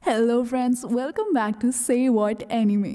Hello friends, welcome back to Say What Anime.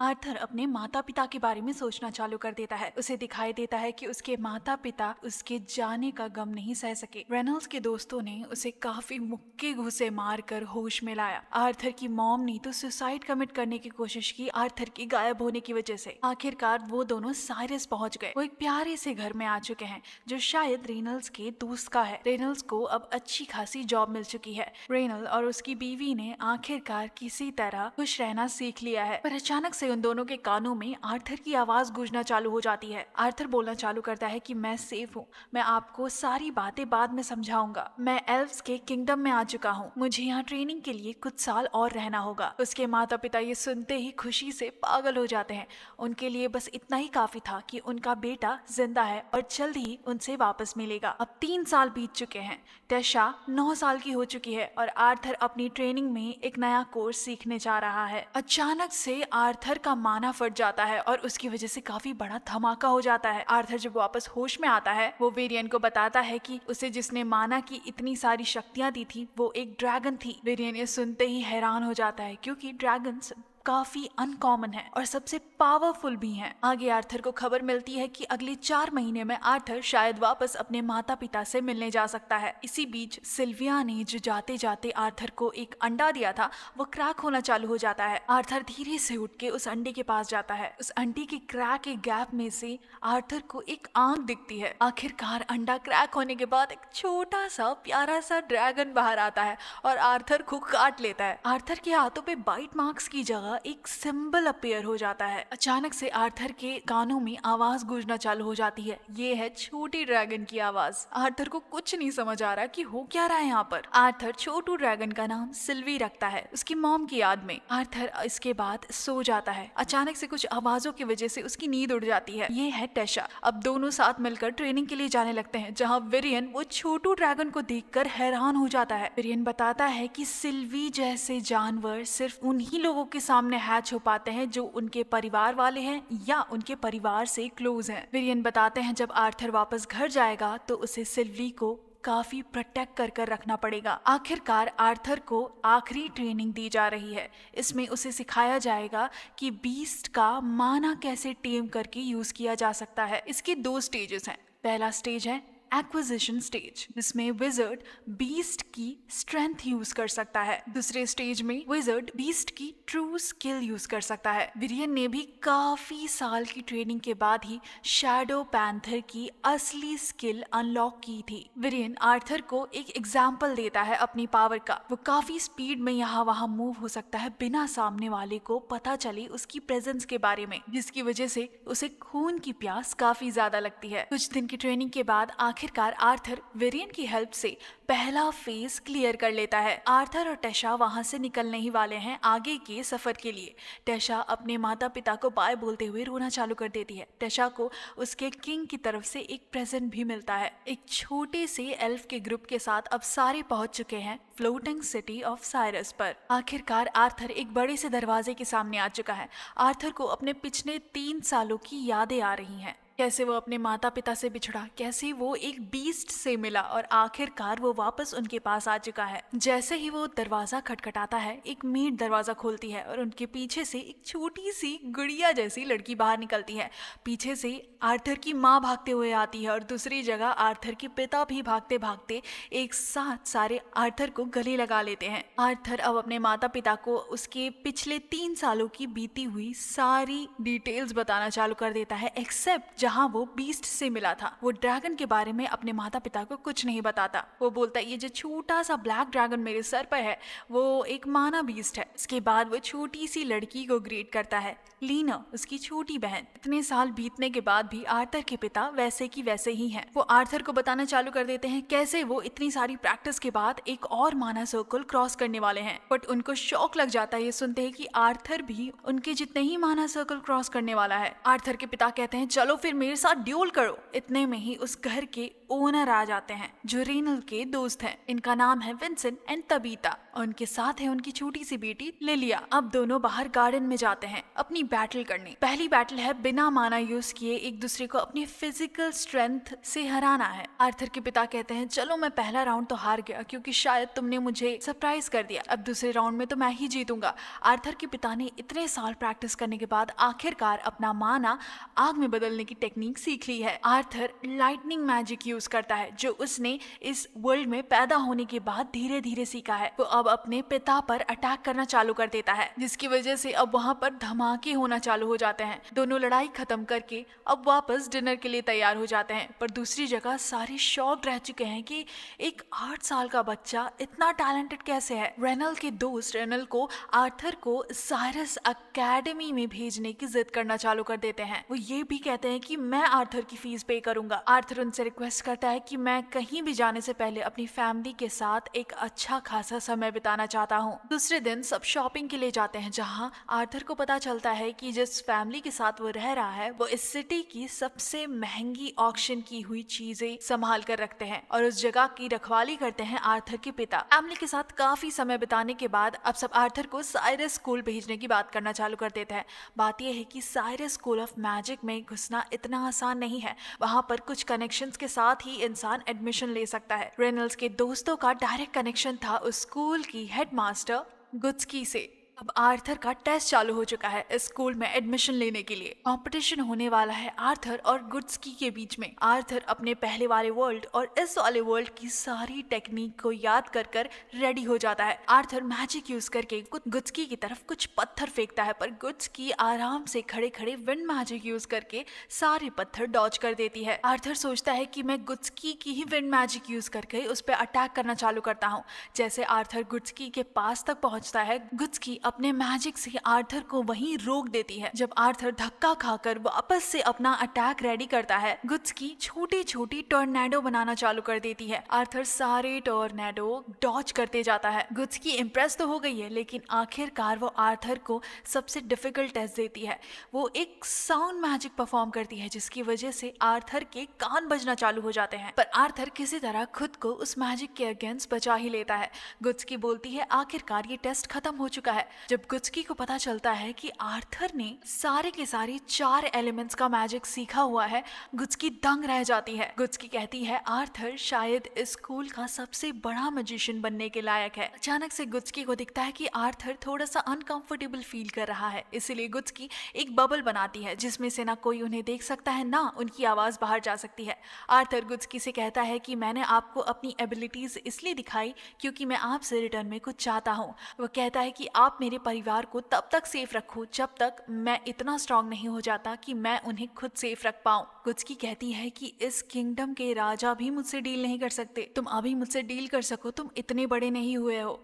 Arthur अपने माता पिता के बारे में सोचना चालू कर देता है। उसे दिखाई देता है कि उसके माता पिता उसके जाने का गम नहीं सह सके। रेनॉल्ड्स के दोस्तों ने उसे काफी मुक्के घुसे मारकर होश में लाया। आर्थर की मॉम ने तो सुसाइड कमिट करने की कोशिश की आर्थर की गायब होने की वजह से। आखिरकार वो दोनों साइरस पहुंच गए। वो एक प्यारे से घर में आ चुके हैं जो शायद रेनॉल्ड्स के दोस्त का है। रेनॉल्ड्स को अब अच्छी खासी जॉब मिल चुकी है। रेनॉल्ड और उसकी बीवी ने आखिरकार किसी तरह खुश रहना सीख लिया है। पर अचानक से उन दोनों के कानों में आर्थर की आवाज गूंजना चालू हो जाती है। आर्थर बोलना चालू करता है कि मैं सेफ हूँ, मैं आपको सारी बातें बाद में समझाऊंगा। मैं एल्व्स के किंगडम में आ चुका हूँ, मुझे यहाँ ट्रेनिंग के लिए कुछ साल और रहना होगा। उसके माता पिता ये सुनते ही खुशी से पागल हो जाते हैं। उनके लिए बस इतना ही काफी था कि उनका बेटा जिंदा है और जल्द ही उनसे वापस मिलेगा। अब 3 साल बीत चुके हैं। टेशा 9 साल की हो चुकी है और आर्थर अपनी ट्रेनिंग में एक नया कोर्स सीखने जा रहा है। अचानक से आर्थर का माना फट जाता है और उसकी वजह से काफी बड़ा धमाका हो जाता है। आर्थर जब वापस होश में आता है वो वेरियन को बताता है कि उसे जिसने माना की इतनी सारी शक्तियां दी थी वो एक ड्रैगन थी। वेरियन ये सुनते ही हैरान हो जाता है क्योंकि ड्रैगन्स काफी अनकॉमन है और सबसे पावरफुल भी हैं। आगे आर्थर को खबर मिलती है कि अगले 4 महीने में आर्थर शायद वापस अपने माता पिता से मिलने जा सकता है। इसी बीच सिल्विया ने जो जाते जाते आर्थर को एक अंडा दिया था वो क्रैक होना चालू हो जाता है। आर्थर धीरे से उठ के उस अंडे के पास जाता है। उस अंडे के क्रैक के गैप में से आर्थर को एक आंख दिखती है। आखिरकार अंडा क्रैक होने के बाद एक छोटा सा प्यारा सा ड्रैगन बाहर आता है और आर्थर को काट लेता है। आर्थर के हाथों पे बाइट मार्क्स की जगह एक सिंबल अपीयर हो जाता है। अचानक से आर्थर के कानों में आवाज गूंजना चालू हो जाती है। ये है छोटी ड्रैगन की आवाज। आर्थर को कुछ नहीं समझ आ रहा कि हो क्या रहा है यहाँ पर। आर्थर छोटू ड्रैगन का नाम सिल्वी रखता है उसकी मॉम की याद में। आर्थर इसके बाद सो जाता है। अचानक से कुछ आवाजों की वजह से उसकी नींद उड़ जाती है। ये है टेशा। अब दोनों साथ मिलकर ट्रेनिंग के लिए जाने लगते हैं जहाँ वेरियन वो छोटू ड्रैगन को देखकर हैरान हो जाता है। वेरियन बताता है कि सिल्वी जैसे जानवर सिर्फ उन्हीं लोगों के सामने हैच हो पाते हैं जो उनके परिवार वाले हैं या उनके परिवार से क्लोज हैं। वेरियन बताते हैं जब आर्थर वापस घर जाएगा तो उसे सिल्वी को काफी प्रोटेक्ट कर रखना पड़ेगा। आखिरकार आर्थर को आखिरी ट्रेनिंग दी जा रही है। इसमें उसे सिखाया जाएगा कि बीस्ट का माना कैसे टेम करके यूज किया जा सकता है। इसके 2 स्टेजेस हैं। पहला स्टेज है एक्विजिशन स्टेज जिसमें विजर्ड बीस्ट की स्ट्रेंथ यूज कर सकता है। दूसरे स्टेज में विजर्ड बीस्ट की ट्रू स्किल यूज कर सकता है। विरियन ने भी काफी साल की ट्रेनिंग के बाद ही शैडो पैंथर की असली स्किल अनलॉक की थी। विरियन आर्थर को एक एग्जाम्पल देता है अपनी पावर का। वो काफी स्पीड में यहाँ वहाँ मूव हो सकता है बिना सामने वाले को पता चले उसकी प्रेजेंस के बारे में, जिसकी वजह से उसे खून की प्यास काफी ज्यादा लगती है। कुछ दिन की ट्रेनिंग के बाद आखिरकार आर्थर वेरियन की हेल्प से पहला फेज क्लियर कर लेता है। आर्थर और टेशा वहां से निकलने ही वाले हैं आगे के सफर के लिए। टेशा अपने माता पिता को बाय बोलते हुए रोना चालू कर देती है। टेशा को उसके किंग की तरफ से एक प्रेजेंट भी मिलता है। एक छोटे से एल्फ के ग्रुप के साथ अब सारे पहुंच चुके हैं फ्लोटिंग सिटी ऑफ साइरस पर। आखिरकार आर्थर एक बड़े से दरवाजे के सामने आ चुका है। आर्थर को अपने पिछले 3 सालों की यादें आ रही हैं। कैसे वो अपने माता पिता से बिछड़ा, कैसे वो एक बीस्ट से मिला और आखिरकार वो वापस उनके पास आ चुका है। जैसे ही वो दरवाजा खटखटाता है एक मेड दरवाजा खोलती है और उनके पीछे से एक छोटी सी गुड़िया जैसी लड़की बाहर निकलती है। पीछे से आर्थर की माँ भागते हुए आती है और दूसरी जगह आर्थर के पिता भी भागते भागते एक साथ सारे आर्थर को गले लगा लेते हैं। आर्थर अब अपने माता पिता को उसके पिछले 3 सालों की बीती हुई सारी डिटेल्स बताना चालू कर देता है एक्सेप्ट जहाँ वो बीस्ट से मिला था। वो ड्रैगन के बारे में अपने माता पिता को कुछ नहीं बताता। वो बोलता है ये जो छोटा सा ब्लैक ड्रैगन मेरे सर पर है वो एक माना बीस्ट है। इसके बाद वो छोटी सी लड़की को ग्रीट करता है, लीना उसकी छोटी बहन। इतने साल बीतने के बाद भी आर्थर के पिता वैसे की वैसे ही हैं। वो आर्थर को बताना चालू कर देते हैं कैसे वो इतनी सारी प्रैक्टिस के बाद एक और माना सर्कल क्रॉस करने वाले हैं। बट उनको शौक लग जाता है ये सुनते हैं कि आर्थर भी उनके जितने ही माना सर्कल क्रॉस करने वाला है। आर्थर के पिता कहते हैं चलो फिर मेरे साथ ड्यूल करो। इतने में ही उस घर के ओनर आ जाते हैं जो रेनल के दोस्त हैं। इनका नाम है विंसेंट एंड तबीता और उनके साथ है उनकी छोटी सी बेटी लिलिया। अब दोनों बाहर गार्डन में जाते हैं अपनी बैटल करने। पहली बैटल है बिना माना यूज किए एक दूसरे को अपनी फिजिकल स्ट्रेंथ से हराना है। आर्थर के पिता कहते हैं चलो मैं पहला राउंड तो हार गया क्योंकि शायद तुमने मुझे सरप्राइज कर दिया, अब दूसरे राउंड में तो मैं ही जीतूंगा। आर्थर के पिता ने इतने साल प्रैक्टिस करने के बाद आखिरकार अपना माना आग में बदलने की टेक्निक सीख ली है। आर्थर लाइटनिंग मैजिक यूज करता है जो उसने इस वर्ल्ड में पैदा होने के बाद धीरे धीरे सीखा है। वो अब अपने पिता पर अटैक करना चालू कर देता है जिसकी वजह से अब वहाँ पर धमाके होना चालू हो जाते हैं। दोनों लड़ाई खत्म करके अब वापस डिनर के लिए तैयार हो जाते हैं, पर दूसरी जगह सारे शॉक्ड रह चुके हैं कि एक 8 साल का बच्चा इतना टैलेंटेड कैसे है। रेनल के दोस्त रेनल को आर्थर को साइरस अकेडमी में भेजने की जिद करना चालू कर देते हैं। वो ये भी कहते हैं कि मैं आर्थर की फीस पे करूंगा। आर्थर उनसे रिक्वेस्ट करता है कि मैं कहीं भी जाने से पहले अपनी फैमिली के साथ एक अच्छा खासा समय बिताना चाहता हूँ। दूसरे दिन सब शॉपिंग के लिए जाते हैं जहाँ आर्थर को पता चलता है कि जिस फैमिली के साथ वो रह रहा है वो इस सिटी की सबसे महंगी ऑक्शन की हुई चीजें संभाल कर रखते हैं और उस जगह की रखवाली करते हैं आर्थर के पिता। फैमिली के साथ काफी समय बिताने के बाद अब सब आर्थर को साइरस स्कूल भेजने की बात करना चालू कर देते हैं। बात यह है कि साइरस स्कूल ऑफ मैजिक में घुसना इतना आसान नहीं है, वहाँ पर कुछ कनेक्शंस के साथ ही इंसान एडमिशन ले सकता है। रेनल्स के दोस्तों का डायरेक्ट कनेक्शन था उस स्कूल की हेडमास्टर गुत्स्की से। अब आर्थर का टेस्ट चालू हो चुका है इस स्कूल में एडमिशन लेने के लिए। कंपटीशन होने वाला है आर्थर और गुत्स्की के बीच में। आर्थर अपने पहले वाले वर्ल्ड और इस वाले वर्ल्ड की सारी टेक्निक को याद कर कर रेडी हो जाता है। आर्थर मैजिक यूज करके गुत्स्की की तरफ कुछ पत्थर फेंकता है, पर गुत्स्की आराम से खड़े खड़े विंड मैजिक यूज करके सारे पत्थर डॉज कर देती है। आर्थर सोचता है कि मैं गुत्स्की की ही विंड मैजिक यूज करके उस पर अटैक करना चालू करता हूँ। जैसे आर्थर गुत्स्की के पास तक पहुंचता है, गुत्स्की अपने मैजिक से आर्थर को वहीं रोक देती है। जब आर्थर धक्का खाकर वापस से अपना अटैक रेडी करता है, गुत्स्की छोटी छोटी टॉर्नेडो बनाना चालू कर देती है। आर्थर सारे टॉर्नेडो डॉज करते जाता है। गुत्स्की इम्प्रेस तो हो गई है, लेकिन आखिरकार वो आर्थर को सबसे डिफिकल्ट टेस्ट देती है। वो एक साउंड मैजिक परफॉर्म करती है जिसकी वजह से आर्थर के कान बजना चालू हो जाते हैं, पर आर्थर किसी तरह खुद को उस मैजिक के अगेंस्ट बचा ही लेता है। गुत्स्की बोलती है आखिरकार ये टेस्ट खत्म हो चुका है। जब गुत्स्की को पता चलता है कि आर्थर ने सारे के सारे 4 एलिमेंट्स का मैजिक सीखा हुआ है, गुत्स्की दंग रह जाती है। गुत्स्की कहती है आर्थर शायद इस स्कूल का सबसे बड़ा मैजिशियन बनने के लायक है। अचानक से गुत्स्की को दिखता है कि आर्थर थोड़ा सा अनकंफर्टेबल फील कर रहा है, इसलिए गुत्स्की एक बबल बनाती है जिसमें से ना कोई उन्हें देख सकता है ना उनकी आवाज बाहर जा सकती है। आर्थर गुत्स्की से कहता है कि मैंने आपको अपनी एबिलिटीज इसलिए दिखाई क्योंकि मैं आपसे रिटर्न में कुछ चाहता हूँ। वह कहता है कि आप मेरे परिवार को तब तक सेफ रखो जब तक मैं इतना स्ट्रांग नहीं हो जाता कि मैं उन्हें खुद सेफ रख पाऊं। गुत्स्की कहती है कि इस किंगडम के राजा भी मुझसे डील नहीं कर सकते, तुम अभी मुझसे डील कर सको, तुम इतने बड़े नहीं हुए हो।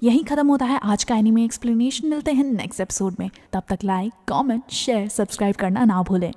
यहीं खत्म होता है आज का एनीमे एक्सप्लेनेशन। मिलते हैं नेक्स्ट एपिसोड में, तब तक लाइक कमेंट शेयर सब्सक्राइब करना ना भूलें।